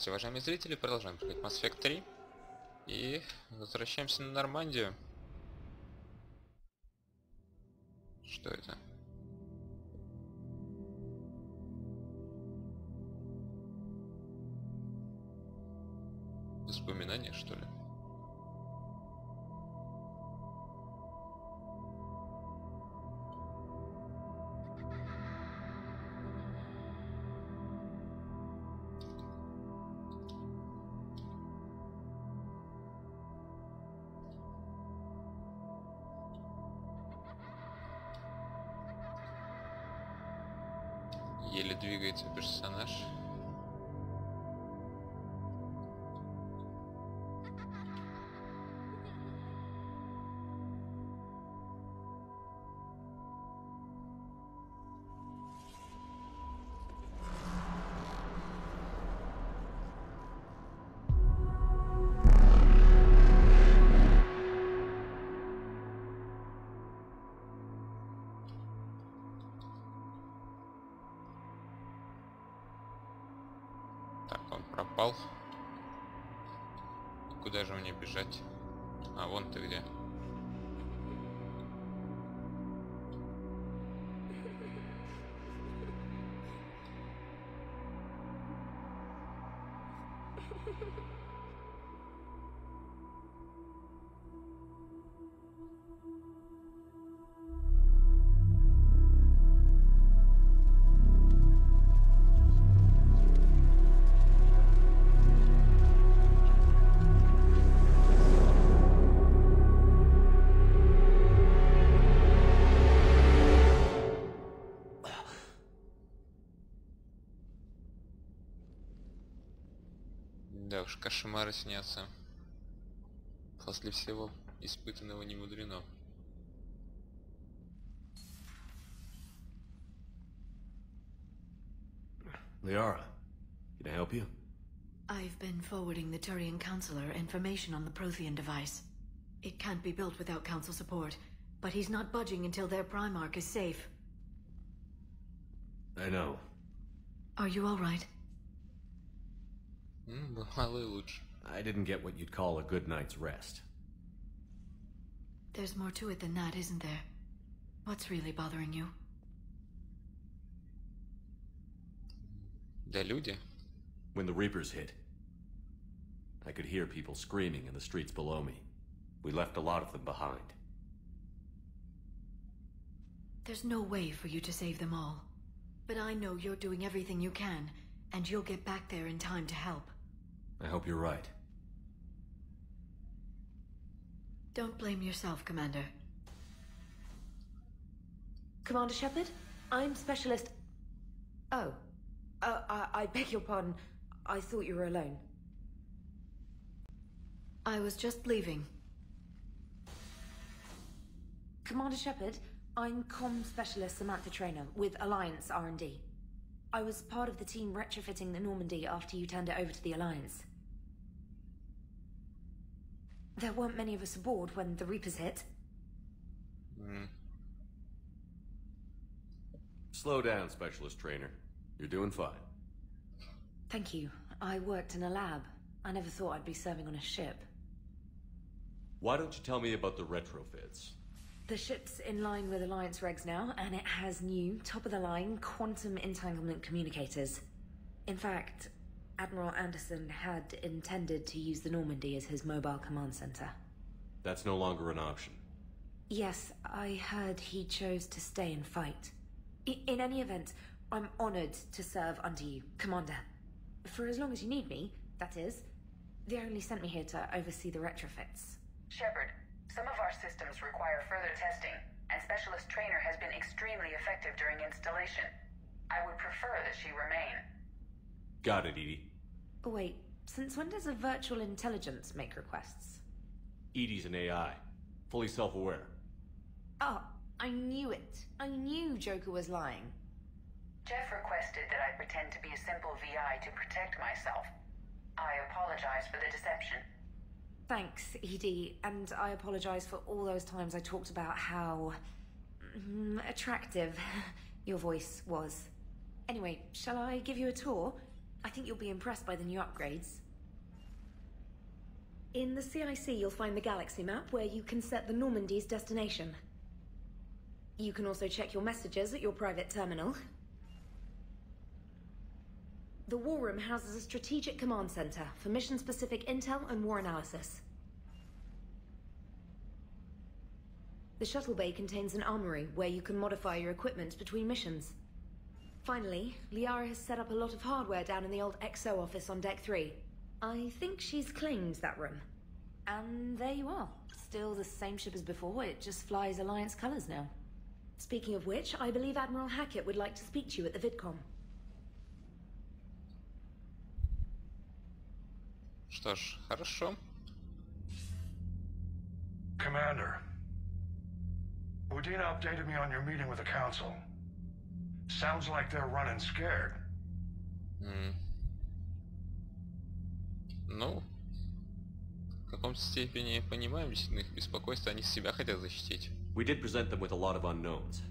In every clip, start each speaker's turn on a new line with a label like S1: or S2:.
S1: Здравствуйте, уважаемые зрители, продолжаем проходить Mass Effect 3 и возвращаемся на Нормандию. Что это? Воспоминания, что ли? Еле двигается персонаж. Он пропал. Куда же мне бежать? А, вон ты где. Да уж, кошмары снятся. После всего испытанного не мудрено.
S2: Liara, can I help you?
S3: I've been forwarding the Turian Counselor information on the Prothean device. It can't be built without Council support, but he's not budging until their Primarch is safe.
S2: I know.
S3: Are you all right?
S1: Бывало и лучше.
S2: I didn't get what you'd call a good night's rest.
S3: There's more to it than that, isn't there? What's really bothering you?
S1: Да люди.
S2: When the Reapers hit, I could hear people screaming in the streets below me. We left a lot of them behind.
S3: There's no way for you to save them all. But I know you're doing everything you can, and you'll get back there in time to help.
S2: I hope you're right.
S3: Don't blame yourself, Commander.
S4: Commander Shepard, I'm Specialist... Oh. I beg your pardon. I thought you were alone.
S3: I was just leaving.
S4: Commander Shepard, I'm Comm Specialist Samantha Traynor with Alliance R&D. I was part of the team retrofitting the Normandy after you turned it over to the Alliance. There weren't many of us aboard when the Reapers hit.
S2: Slow down, Specialist Trainer. You're doing fine.
S4: Thank you. I worked in a lab. I never thought I'd be serving on a ship.
S2: Why don't you tell me about the retrofits?
S4: The ship's in line with Alliance regs now, and it has new, top-of-the-line, quantum entanglement communicators. In fact, Admiral Anderson had intended to use the Normandy as his mobile command center.
S2: That's no longer an option.
S4: Yes, I heard he chose to stay and fight. In any event, I'm honored to serve under you, Commander. For as long as you need me, that is. They only sent me here to oversee the retrofits.
S5: Shepard, some of our systems require further testing, and Specialist Trainer has been extremely effective during installation. I would prefer that she remain.
S2: Got it, Edie.
S4: Wait, since when does a virtual intelligence make requests?
S2: Edie's an AI. Fully self-aware.
S4: Oh, I knew it. I knew Joker was lying.
S5: Jeff requested that I pretend to be a simple VI to protect myself. I apologize for the deception.
S4: Thanks, Edie, and I apologize for all those times I talked about how... attractive your voice was. Anyway, shall I give you a tour? I think you'll be impressed by the new upgrades.
S6: In the CIC, you'll find the galaxy map where you can set the Normandy's destination. You can also check your messages at your private terminal. The War Room houses a strategic command center for mission-specific intel and war analysis. The shuttle bay contains an armory where you can modify your equipment between missions. Finally, Liara has set up a lot of hardware down in the old XO office on Deck 3. I think she's claimed that room.
S4: And there you are. Still the same ship as before, it just flies Alliance colors now.
S6: Speaking of which, I believe Admiral Hackett would like to speak to you at the VidCom.
S1: Что ж, хорошо.
S7: Commander, Udina updated me on your meeting with the Council. Sounds like they're running scared.
S1: Ну, в каком-то степени понимаем действительно их беспокойство, они себя хотят защитить.
S2: We did present them with a lot of unknowns.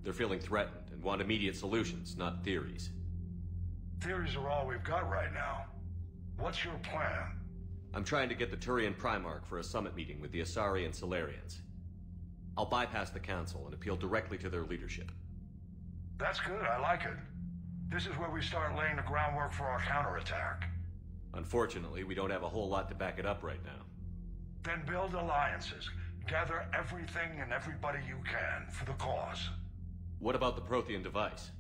S2: They're feeling threatened and want immediate solutions, not theories.
S7: Theories are all we've got right now. What's your plan?
S2: I'm trying to get the Turian Primarch for a summit meeting with the Asari and Solarians. I'll bypass the Council and appeal directly to their leadership.
S7: That's good, I like it. This is where we start laying the groundwork for our counterattack.
S2: Unfortunately, we don't have a whole lot to back it up right now.
S7: Then build alliances. Gather everything and everybody you can for the cause.
S2: What about the Prothean device?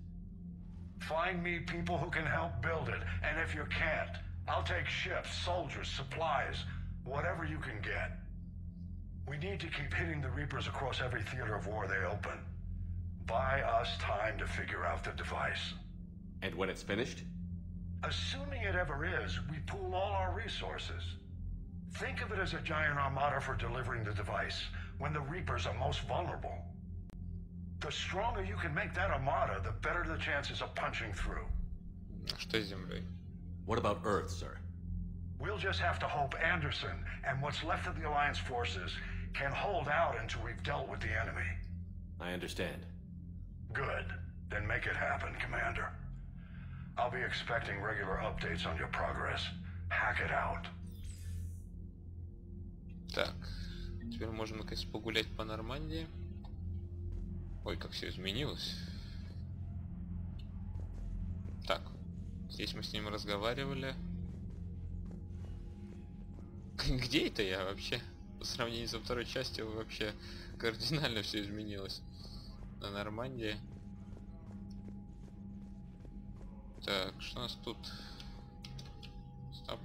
S7: Find me people who can help build it, and if you can't, I'll take ships, soldiers, supplies, whatever you can get. We need to keep hitting the Reapers across every theater of war they open. Buy us time to figure out the device.
S2: And when it's finished?
S7: Assuming it ever is, we pool all our resources. Think of it as a giant armada for delivering the device, when the Reapers are most vulnerable. The stronger you can make that armada, the better the chances of punching through.
S1: Что с Землей?
S2: What about Earth, sir?
S7: We'll just have to hope Anderson and what's left of the Alliance forces can hold out until we've dealt with the enemy.
S2: I understand.
S7: Good. Then make it happen, Commander. I'll be expecting regular updates on your progress. Hack it out.
S1: Так, теперь можно наконец погулять по Нормандии. Ой, как все изменилось. Так, здесь мы с ним разговаривали. Где это я вообще? По сравнению со второй частью вообще кардинально все изменилось. На Нормандии. Так, что у нас тут? Стоп.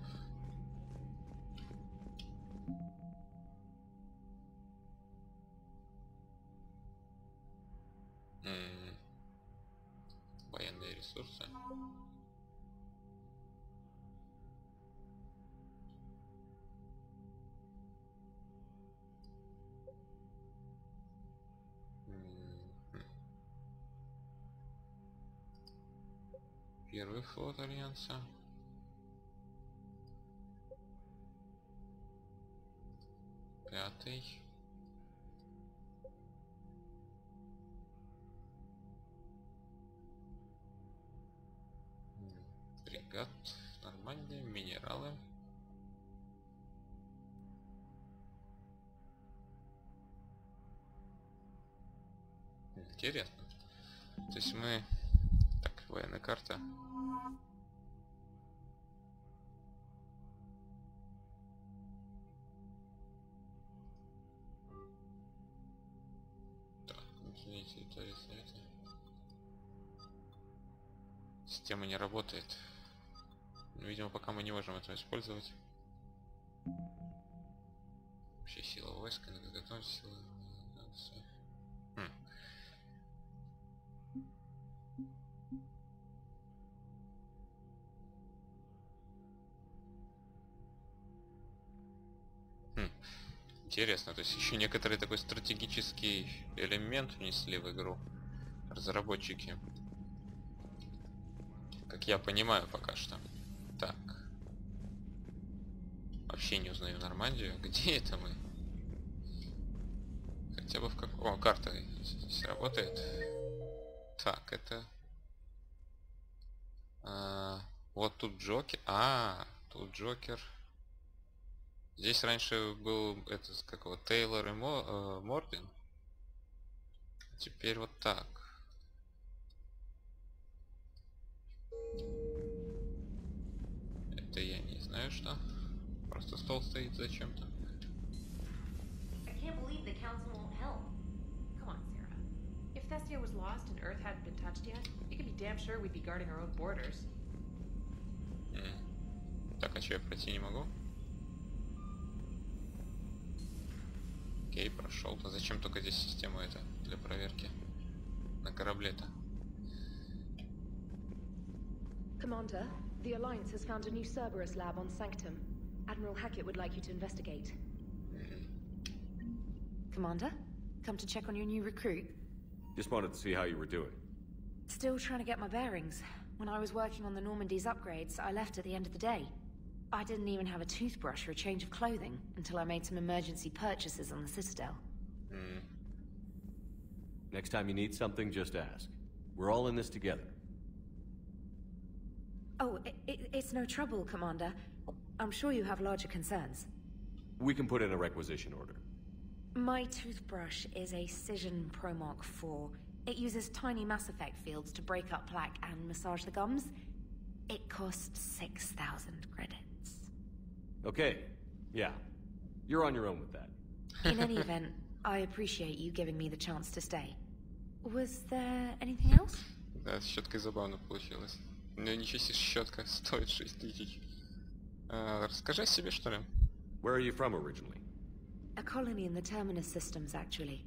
S1: Военные ресурсы. Первый флот Альянса. Пятый. Бригад, Нормандия, минералы. Интересно. То есть мы... Так, военная карта. Так, извините, это... Система не работает. Видимо, пока мы не можем это использовать. Вообще сила войск, готовь силы. Интересно, то есть еще некоторый такой стратегический элемент внесли в игру разработчики. Как я понимаю пока что. Так. Вообще не узнаю Нормандию. Где это мы? Хотя бы в как... О, карта здесь работает. Так, это... Вот тут Джокер. Тут Джокер. Здесь раньше был этот, как его, Тейлор и Мордин. Теперь вот так. Это я не знаю что. Просто стол стоит зачем-то.
S8: I can't believe the council won't help. Come on, Sarah. If Thestia was lost and Earth hadn't been touched yet, you can be damn sure we'd be guarding our own borders.
S1: Так, а что я пройти не могу? Окей, прошел. А зачем только здесь система эта для проверки на корабле-то?
S6: Commander, the Alliance has found a new Cerberus lab on Sanctum. Admiral Hackett would like you to investigate. Commander, come to check on your new recruit?
S2: Just wanted to see how you were doing.
S6: Still trying to get my bearings. When I was working on the Normandy's upgrades, I left at the end of the day. I didn't even have a toothbrush or a change of clothing until I made some emergency purchases on the Citadel.
S2: Next time you need something, just ask. We're all in this together.
S6: Oh, it's no trouble, Commander. I'm sure you have larger concerns.
S2: We can put in a requisition order.
S6: My toothbrush is a Cision Pro Mark IV. It uses tiny Mass Effect fields to break up plaque and massage the gums. It costs 6,000 credits.
S2: Okay, yeah. You're on your own with that.
S6: In any event, I appreciate you giving me the chance to stay. Was there anything else?
S1: Да, с щеткой забавно получилось. Ну ничего себе, щетка стоит 6000. Расскажи о себе, что ли?
S2: Where are you from originally?
S6: A colony in the Terminus systems, actually.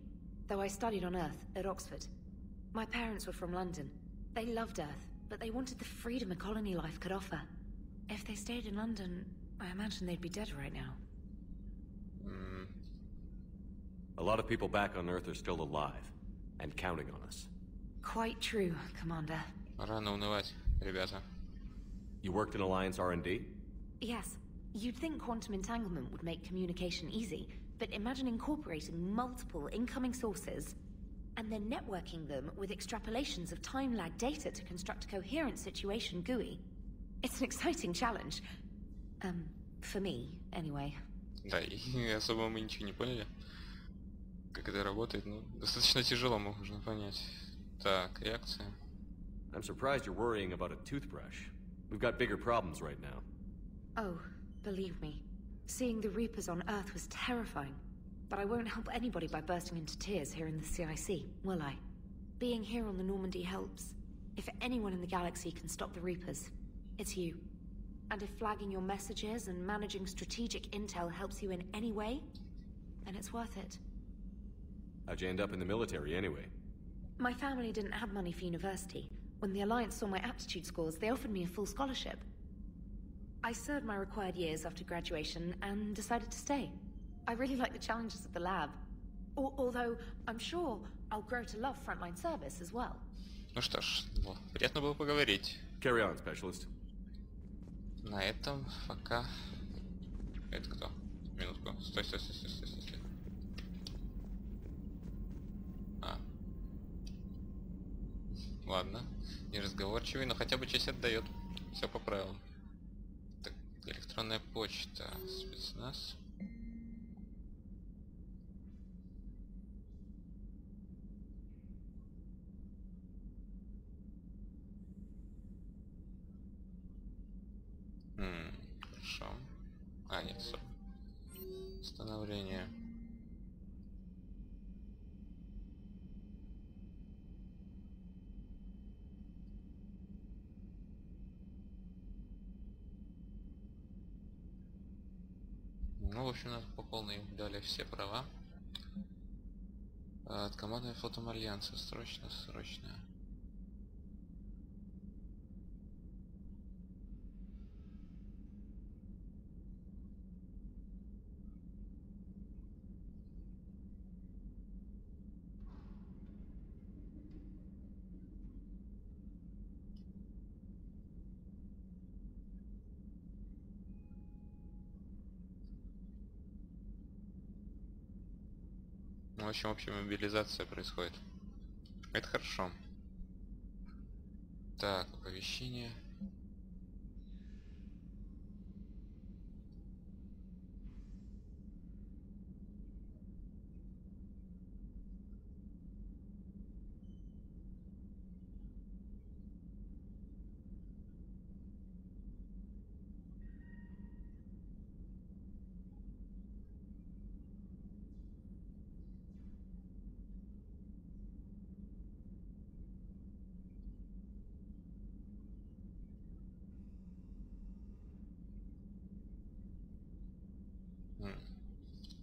S6: Though I studied on Earth, at Oxford. My parents were from London. They loved Earth, but they wanted the freedom a colony life could offer. If they stayed in London, I imagine they'd be dead right now.
S2: A lot of people back on Earth are still alive, and counting on us.
S6: Quite true, Commander.
S1: Рано унывать, ребята.
S2: You worked in Alliance R&D?
S6: Yes. You'd think quantum entanglement would make communication easy, but imagine incorporating multiple incoming sources and then networking them with extrapolations of time-lag data to construct a coherent situation GUI. It's an exciting challenge. For me, anyway.
S1: Да, и особо мы ничего не поняли. Как это работает, ну, достаточно тяжело, можно понять. Так, реакция.
S2: I'm surprised you're worrying about a toothbrush. We've got bigger problems right now.
S6: Oh, believe me. Seeing the Reapers on Earth was terrifying. But I won't help anybody by bursting into tears here in the CIC, will I? Being here on the Normandy helps. If anyone in the galaxy can stop the Reapers, it's you. And if flagging your messages and managing strategic intel helps you in any way, then it's worth it.
S2: How'd you end up in the military anyway?
S6: My family didn't have money for university. When the Alliance saw my aptitude scores, they offered me a full scholarship. I served my required years after graduation and decided to stay. I really like the challenges of the lab. Although, I'm sure I'll grow to love frontline service as well.
S1: Ну что ж, приятно было поговорить.
S2: Carry on, specialist.
S1: На этом пока... Это кто? Минутку. Стой. Ладно. Неразговорчивый, но хотя бы честь отдает. Все по правилам. Так, электронная почта. Спецназ. Хорошо. Нет, стоп. Становление. Ну, в общем, нас по полной дали все права. От командного флотом Альянса. Срочно. В общем, общая мобилизация происходит. Это хорошо. Так, оповещение.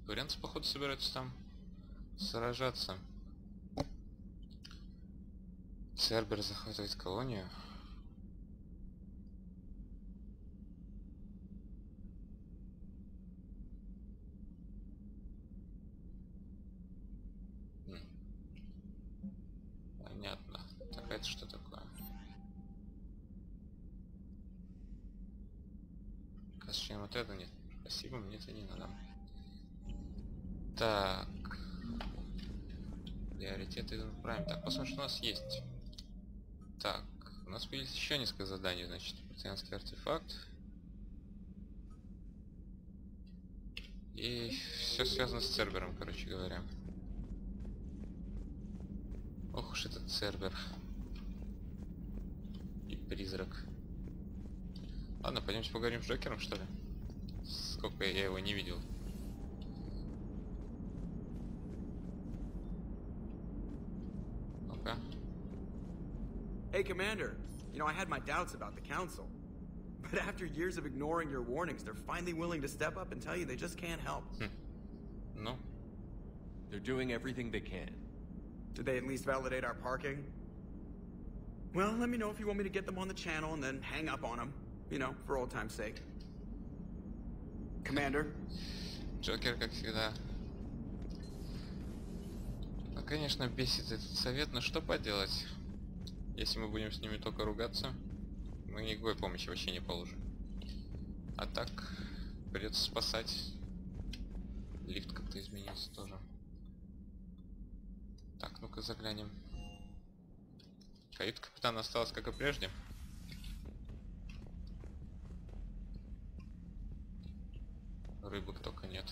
S1: Дворянцы, походу, собираются там сражаться. Цербер захватывает колонию. Понятно. Так, это что такое? Чем вот это нет. Спасибо, мне это не надо. Так. Приоритеты правим. Так, посмотрим, что у нас есть. Так, у нас появились еще несколько заданий, значит, пациентский артефакт. И все связано с Цербером, короче говоря. Ох уж этот Цербер. И призрак. Ладно, пойдемте поговорим с Джокером, что ли? Сколько я его не видел. Ну-ка.
S9: Hey, Commander. You know, I had my doubts about the Council. But after years of ignoring your warnings, they're finally willing to step up and tell you they just can't help.
S1: No.
S2: They're doing everything they can.
S9: Did they at least validate our parking? Well, let me know if you want me to get them on the channel and then hang up on them. You know, for old time's sake. Commander?
S1: Джокер, как всегда. Ну, конечно, бесит этот совет, но что поделать? Если мы будем с ними только ругаться, мы никакой помощи вообще не получим. А так, придется спасать. Лифт как-то изменился тоже. Так, ну-ка заглянем. Каюта капитана осталась, как и прежде. Рыбок только нет.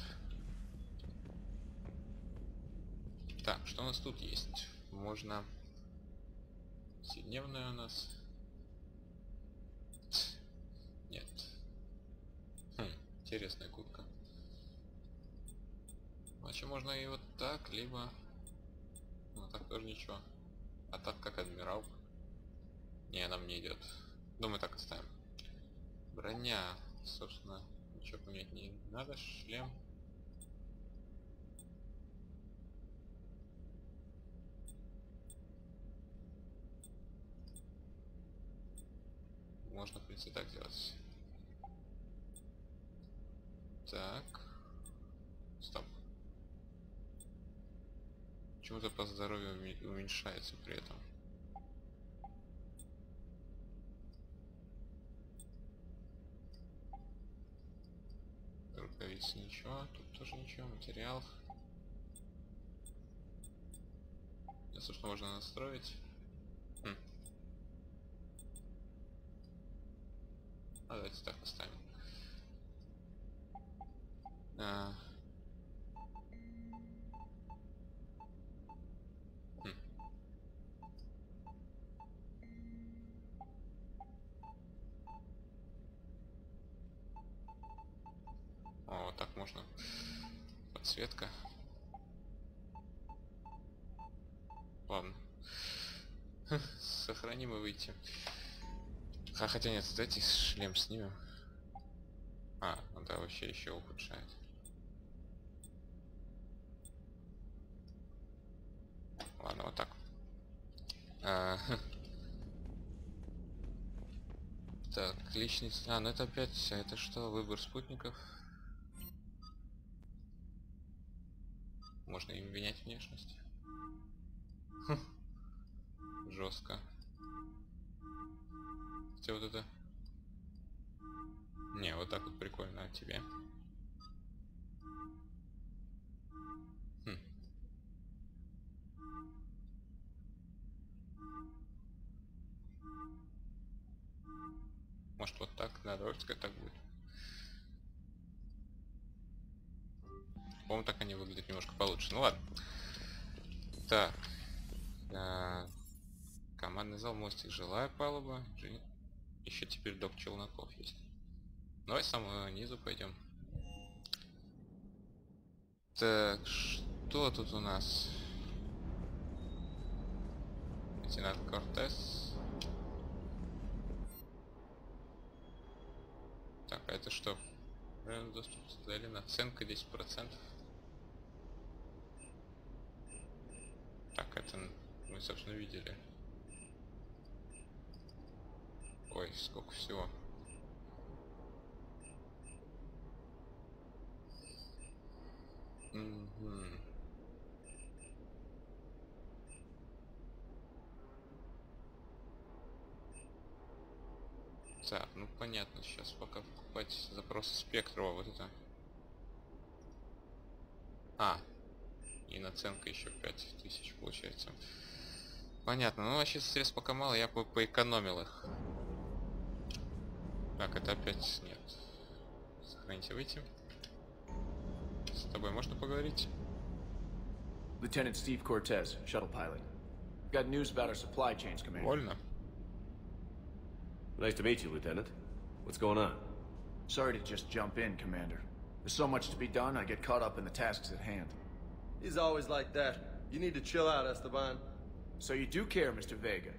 S1: Так, что у нас тут есть? Можно... Седневная у нас... Нет. Интересная куртка. Значит, можно и вот так, либо... Ну, так тоже ничего. А так как адмирал. Не, нам не идет. Думаю, так оставим. Броня, собственно, ничего поменять не надо. Шлем. Можно, в принципе, так делать. Так. Стоп. Почему-то по здоровью уменьшается при этом. Рукавицы ничего, тут тоже ничего, материал. Это, собственно, можно настроить. А давайте так поставим. О, вот так можно. Подсветка. Ладно. Сохраним и выйти. А, хотя нет, давайте шлем снимем. А, ну да, вообще еще ухудшает. Ладно, вот так. Так, личный... А, ну это опять... Это что? Выбор спутников. Можно им менять внешность. Жестко. Хотя вот это... Не, вот так вот прикольно. А тебе? Может вот так? Да, давайте так будет. По-моему, так они выглядят немножко получше. Ну ладно. Так. Командный зал, мостик, жилая палуба. Еще теперь док челноков есть. Давай с самого низу пойдем. Так, что тут у нас? Лейтенант Кортес. Так, а это что? Доступ цели, наценка 10%. это мы, собственно, видели. Ой, сколько всего. Так, ну понятно, сейчас пока покупать запросы спектра, вот это. И наценка еще 5000 получается. Понятно, ну вообще средств пока мало, я бы поэкономил их. Так, это опять нет. Сохраните, выйти. С тобой можно поговорить?
S10: Lieutenant Steve Cortez, shuttle pilot. Got news about our supply chains, Commander.
S1: Вольно.
S2: Nice to meet you, Lieutenant. What's going on?
S10: Sorry to just jump in, Commander. There's so much to be done, I get caught up in the tasks at hand.
S11: He's always like that. You need to chill out, Esteban.
S10: So you do care, Mr. Vega?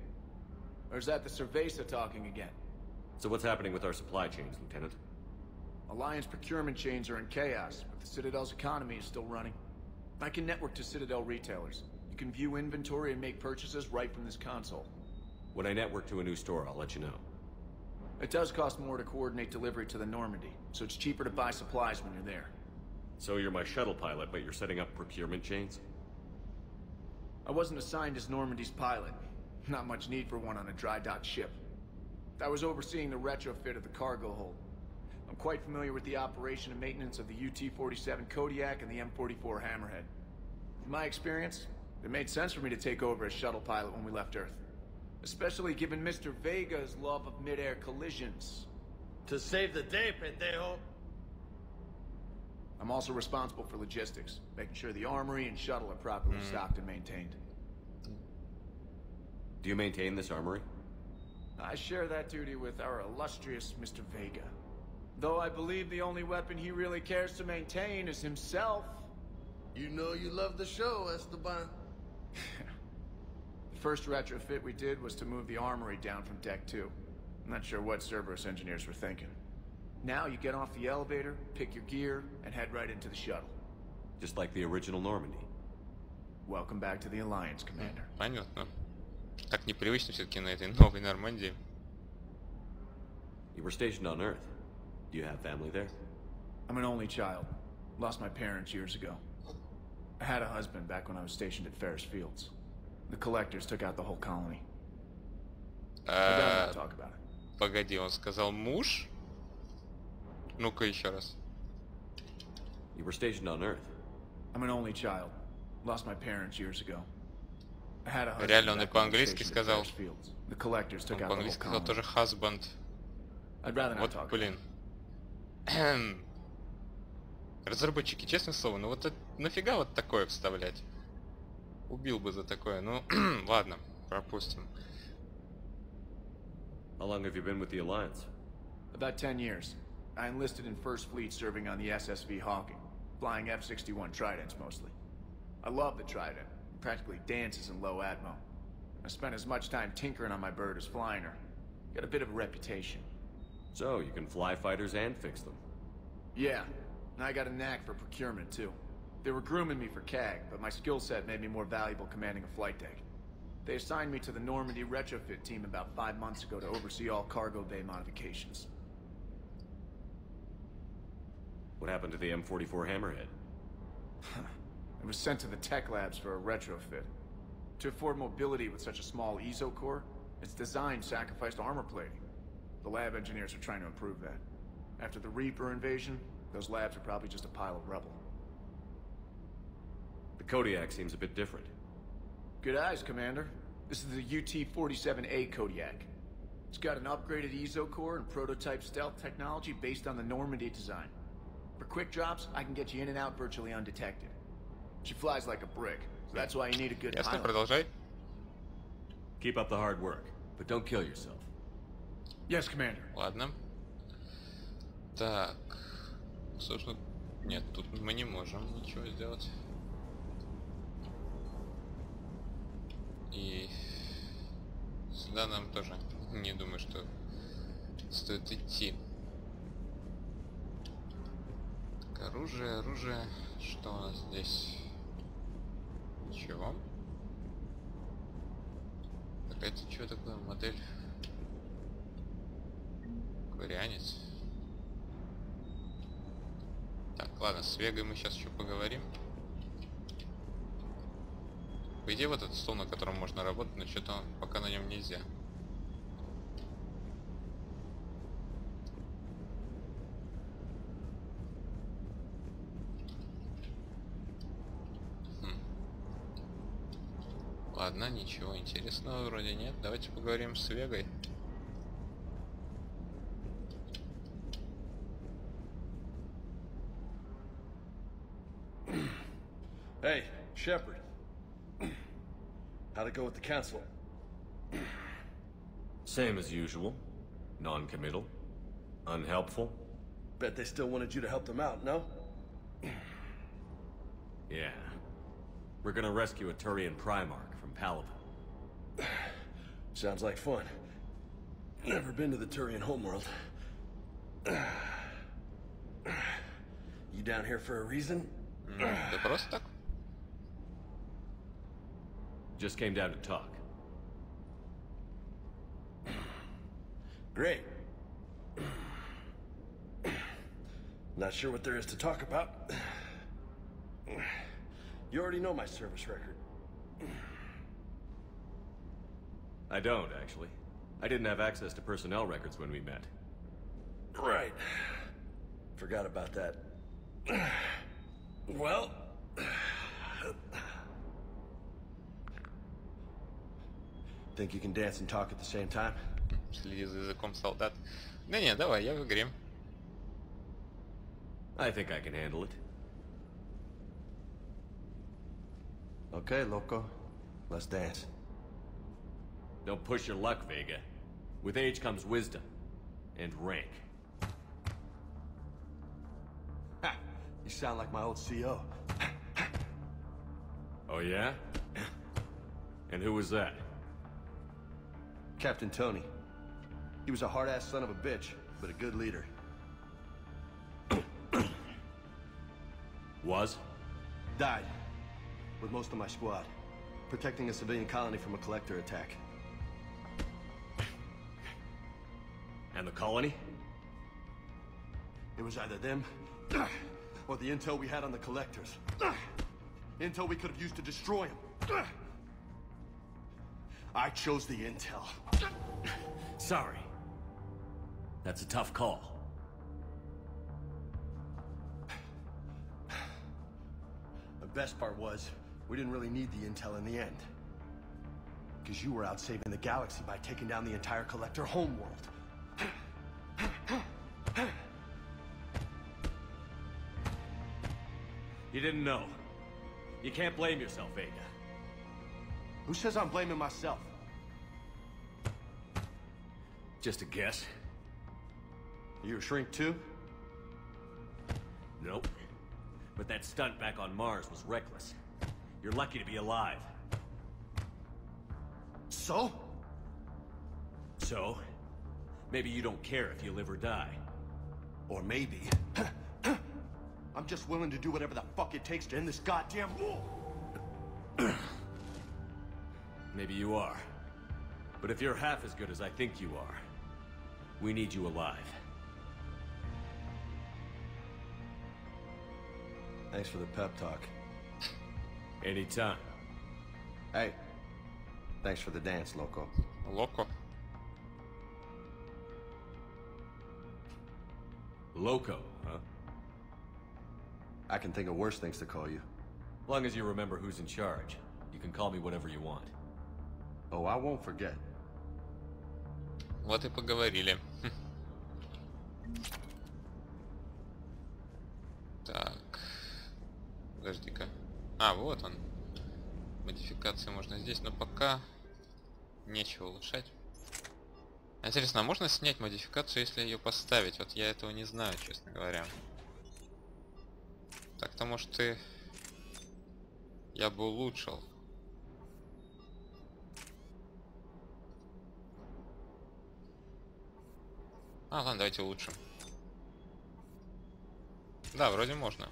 S10: Or is that the Cerveza talking again?
S2: So what's happening with our supply chains, Lieutenant?
S10: Alliance procurement chains are in chaos, but the Citadel's economy is still running. I can network to Citadel retailers. You can view inventory and make purchases right from this console.
S2: When I network to a new store, I'll let you know.
S10: It does cost more to coordinate delivery to the Normandy, so it's cheaper to buy supplies when you're there.
S2: So you're my shuttle pilot, but you're setting up procurement chains?
S10: I wasn't assigned as Normandy's pilot. Not much need for one on a dry dock ship. I was overseeing the retrofit of the cargo hold. I'm quite familiar with the operation and maintenance of the UT-47 Kodiak and the M44 Hammerhead. In my experience, it made sense for me to take over as shuttle pilot when we left Earth. Especially given Mr. Vega's love of mid-air collisions.
S11: To save the day, pendejo.
S10: I'm also responsible for logistics, making sure the armory and shuttle are properly stocked and maintained.
S2: Do you maintain this armory?
S10: I share that duty with our illustrious Mr. Vega. Though I believe the only weapon he really cares to maintain is himself.
S11: You know you love the show, Esteban.
S10: The first retrofit we did was to move the armory down from Deck 2. I'm not sure what Cerberus engineers were thinking. Now you get off the elevator, pick your gear, and head right into the shuttle.
S2: Just like the original Normandy.
S10: Welcome back to the Alliance, Commander.
S1: Понятно. Так непривычно все-таки на этой новой Нормандии.
S2: You were stationed on Earth. Do you have family there?
S10: I'm an only child. Lost my parents years ago. I had a husband back when I was stationed at Ferris Fields. The collectors took out the whole colony. I don't want to talk about it.
S1: Погоди, он сказал муж? Ну-ка еще раз.
S2: You were stationed on Earth.
S10: I'm an only child. Lost my parents years ago. I had a husband.
S1: Реально он и
S10: back when I was
S1: по-английски
S10: stationed at
S1: сказал.
S10: Ferris Fields. The collectors took
S1: Он
S10: out the whole
S1: по-английски сказал
S10: colony.
S1: тоже husband.
S10: I'd rather not
S1: Вот,
S10: talk about
S1: блин.
S10: it.
S1: Разработчики, честное слово, ну вот это, нафига вот такое вставлять? Убил бы за такое, ну ладно, пропустим.
S2: How long have you been with the Alliance?
S10: About 10 years. I enlisted in First Fleet serving on the SSV Hawking, flying F-61 Tridents mostly. I love the Trident. It practically dances in low atmo. I spent as much time tinkering on my bird as flying her. Got a bit of a reputation.
S2: So, you can fly fighters and fix them.
S10: Yeah, and I got a knack for procurement too. They were grooming me for CAG, but my skill set made me more valuable commanding a flight deck. They assigned me to the Normandy retrofit team about 5 months ago to oversee all cargo bay modifications.
S2: What happened to the M44 Hammerhead?
S10: It was sent to the tech labs for a retrofit. To afford mobility with such a small ESO core, its design sacrificed armor plating. The lab engineers are trying to improve that. After the Reaper invasion, those labs are probably just a pile of rubble.
S2: The Kodiak seems a bit different.
S10: Good eyes, Commander. This is the UT-47A Kodiak. It's got an upgraded ESO core and prototype stealth technology based on the Normandy design. For quick drops, I can get you in and out virtually undetected. She flies like a brick, so that's why you need a good
S1: Ясно,
S10: pilot.
S1: продолжай.
S2: Keep up the hard work, but don't kill yourself.
S10: Yes, Commander.
S1: Ладно. Так. Собственно, нет, тут мы не можем ничего сделать. И сюда нам тоже не думаю, что стоит идти. Так, оружие. Что у нас здесь? Ничего. Это что такое? Модель? Корианец. Так, ладно, с Вегой мы сейчас еще поговорим. По идее, вот этот стол, на котором можно работать, но что-то пока на нем нельзя. Ладно, ничего интересного вроде нет. Давайте поговорим с Вегой.
S11: Hey, Shepard. How'd it go with the council?
S2: Same as usual. Non-committal. Unhelpful.
S11: Bet they still wanted you to help them out, no?
S2: Yeah. We're gonna rescue a Turian Primarch from Palaven.
S11: Sounds like fun. Never been to the Turian homeworld. You down here for a reason?
S1: Да просто так?
S2: Just came down to talk.
S11: Great. Not sure what there is to talk about. You already know my service record.
S2: I don't, actually. I didn't have access to personnel records when we met.
S11: Right. Forgot about that. Well... Think you can dance and talk at the same time?
S1: Следи за языком, солдат. Да не, давай, я в игре.
S2: I think I can handle it.
S11: Okay, loco. Let's dance.
S2: Don't push your luck, Vega. With age comes wisdom. And rank.
S11: Ha! You sound like my old CO.
S2: Oh yeah? And who was that?
S11: Captain Tony. He was a hard-ass son of a bitch, but a good leader.
S2: Was?
S11: Died. With most of my squad. Protecting a civilian colony from a collector attack.
S2: And the colony?
S11: It was either them, or the intel we had on the collectors. Intel we could have used to destroy them. I chose the intel.
S2: Sorry. That's a tough call.
S11: The best part was, we didn't really need the intel in the end. Because you were out saving the galaxy by taking down the entire collector homeworld.
S2: You didn't know. You can't blame yourself, Vega.
S11: Who says I'm blaming myself?
S2: Just a guess.
S11: You a shrink too?
S2: Nope. But that stunt back on Mars was reckless. You're lucky to be alive.
S11: So?
S2: So? Maybe you don't care if you live or die.
S11: Or maybe... I'm just willing to do whatever the fuck it takes to end this goddamn war!
S2: Maybe you are. But if you're half as good as I think you are, we need you alive.
S11: Thanks for the pep talk.
S2: Anytime.
S11: Hey, thanks for the dance, Loco.
S1: Loco.
S2: Loco, huh?
S11: I can think of worse things to call you.
S2: Long as you remember who's in charge, you can call me whatever you want.
S11: Oh, I won't forget.
S1: Вот и поговорили. Так. Подожди-ка. А, вот он. Модификации можно здесь, но пока нечего улучшать. Интересно, а можно снять модификацию, если ее поставить? Вот я этого не знаю, честно говоря. Так-то, может, и я бы улучшил. А, ладно, давайте улучшим. Да, вроде можно.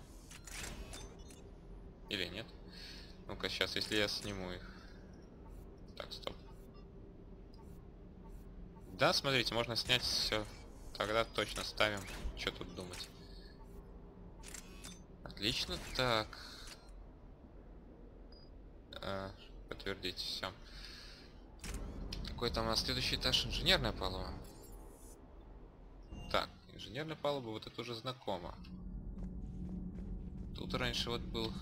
S1: Или нет? Ну-ка, сейчас, если я сниму их. Так, стоп. Да, смотрите, можно снять все. Тогда точно ставим. Что тут думать? Отлично, так. Подтвердить, все. Какой там у нас следующий этаж? Инженерная палуба. Так, инженерная палуба, вот это уже знакомо. Тут раньше вот был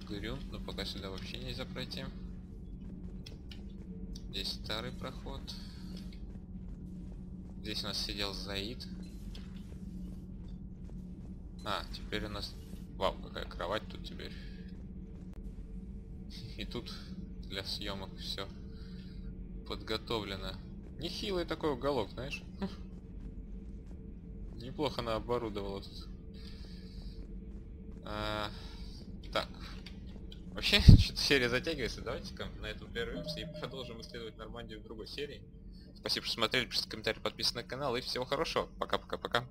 S1: грунт, но пока сюда вообще нельзя пройти. Здесь старый проход. Здесь у нас сидел Заид. А, теперь у нас... Вау, какая кровать тут теперь. И тут для съемок все подготовлено. Нехилый такой уголок, знаешь. Неплохо она оборудовала тут. Так. Вообще, что-то серия затягивается. Давайте-ка на этом прервемся и продолжим исследовать Нормандию в другой серии. Спасибо, что смотрели, пишите комментарии, подписывайтесь на канал и всего хорошего. Пока-пока-пока.